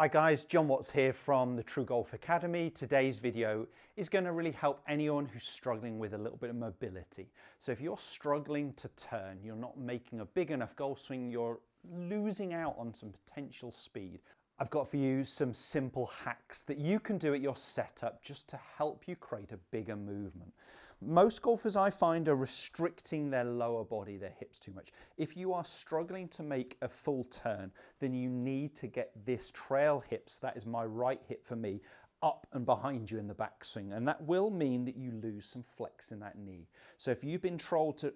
Hi guys, John Watts here from the True Golf Academy. Today's video is going to really help anyone who's struggling with a little bit of mobility. So if you're struggling to turn, you're not making a big enough golf swing, you're losing out on some potential speed, I've got for you some simple hacks that you can do at your setup just to help you create a bigger movement. Most golfers I find are restricting their lower body, their hips too much. If you are struggling to make a full turn, then you need to get this trail hips, that is my right hip for me, up and behind you in the backswing, and that will mean that you lose some flex in that knee. So if you've been told to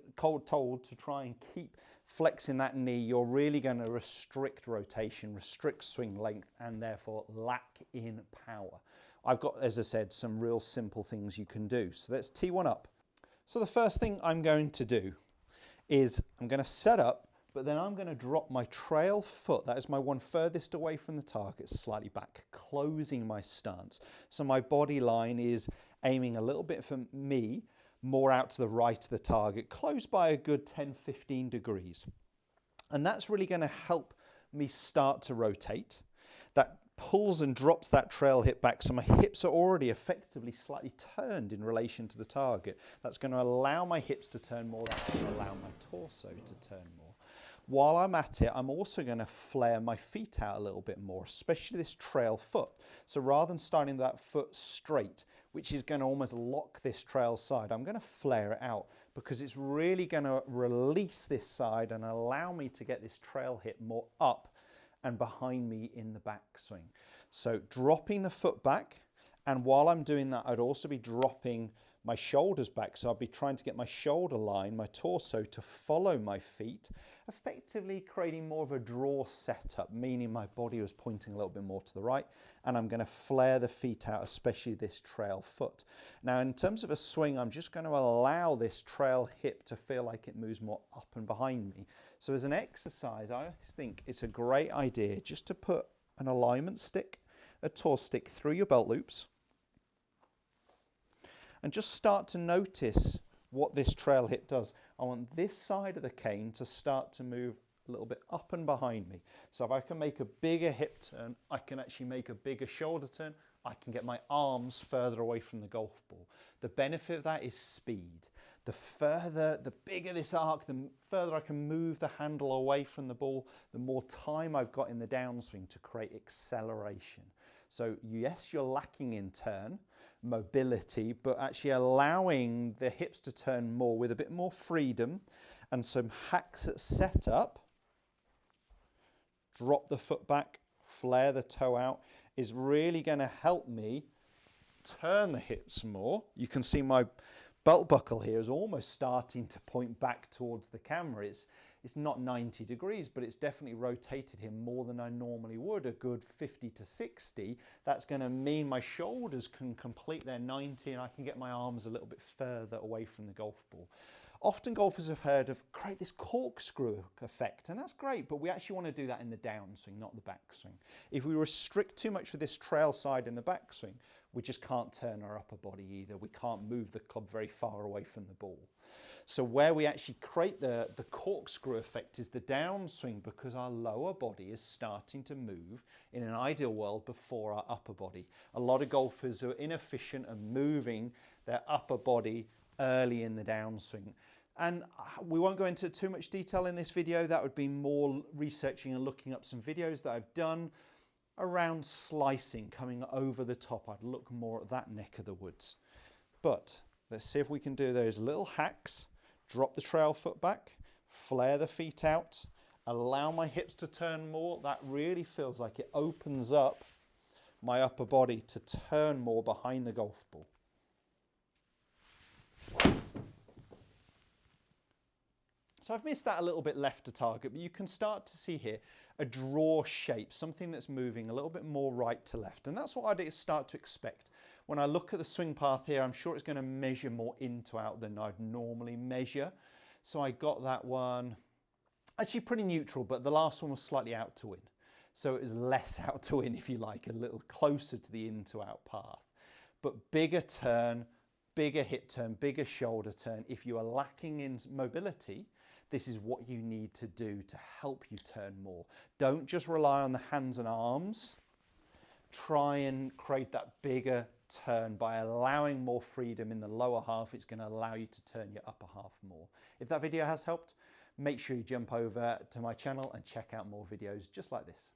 try and keep flexing that knee, you're really going to restrict rotation, restrict swing length, and therefore lack in power. I've got, as I said, some real simple things you can do. So let's tee one up. So the first thing I'm going to do is I'm going to set up, but then I'm going to drop my trail foot, that is my one furthest away from the target, slightly back, closing my stance. So my body line is aiming a little bit for me, more out to the right of the target, close by a good 10-15 degrees. And that's really going to help me start to rotate. That pulls and drops that trail hip back, so my hips are already effectively slightly turned in relation to the target. That's going to allow my hips to turn more, that's going to allow my torso to turn more. While I'm at it, I'm also going to flare my feet out a little bit more, especially this trail foot. So rather than starting that foot straight, which is going to almost lock this trail side, I'm going to flare it out because it's really going to release this side and allow me to get this trail hip more up and behind me in the backswing. So dropping the foot back, and while I'm doing that, I'd also be dropping my shoulders back. So I'll be trying to get my shoulder line, my torso to follow my feet, effectively creating more of a draw setup, meaning my body was pointing a little bit more to the right, and I'm going to flare the feet out, especially this trail foot. Now, in terms of a swing, I'm just going to allow this trail hip to feel like it moves more up and behind me. So as an exercise, I think it's a great idea just to put an alignment stick, a tour stick through your belt loops, and just start to notice what this trail hip does. I want this side of the cane to start to move a little bit up and behind me. So if I can make a bigger hip turn, I can actually make a bigger shoulder turn, I can get my arms further away from the golf ball. The benefit of that is speed. The bigger this arc, the further I can move the handle away from the ball, the more time I've got in the downswing to create acceleration. So yes, you're lacking in turn, mobility, but actually allowing the hips to turn more with a bit more freedom and some hacks at setup. Drop the foot back, flare the toe out, is really going to help me turn the hips more. You can see my belt buckle here is almost starting to point back towards the camera. It's not 90 degrees, but it's definitely rotated here more than I normally would, a good 50 to 60. That's going to mean my shoulders can complete their 90 and I can get my arms a little bit further away from the golf ball. Often golfers have heard of create this corkscrew effect, and that's great, but we actually want to do that in the downswing, not the backswing. If we restrict too much with this trail side in the backswing, we just can't turn our upper body either. We can't move the club very far away from the ball. So where we actually create the corkscrew effect is the downswing, because our lower body is starting to move in an ideal world before our upper body. A lot of golfers are inefficient and moving their upper body early in the downswing. And we won't go into too much detail in this video. That would be more researching and looking up some videos that I've done around slicing, coming over the top. I'd look more at that neck of the woods. But let's see if we can do those little hacks. Drop the trail foot back, flare the feet out, allow my hips to turn more. That really feels like it opens up my upper body to turn more behind the golf ball. So I've missed that a little bit left to target, but you can start to see here a draw shape, something that's moving a little bit more right to left. And that's what I'd start to expect. When I look at the swing path here, I'm sure it's going to measure more in to out than I'd normally measure. So I got that one actually pretty neutral, but the last one was slightly out to in. So it was less out to in, if you like, a little closer to the in to out path. But bigger turn, bigger hip turn, bigger shoulder turn. If you are lacking in mobility, this is what you need to do to help you turn more. Don't just rely on the hands and arms try and create that bigger turn by allowing more freedom in the lower half. It's going to allow you to turn your upper half more. If that video has helped, make sure you jump over to my channel and check out more videos just like this.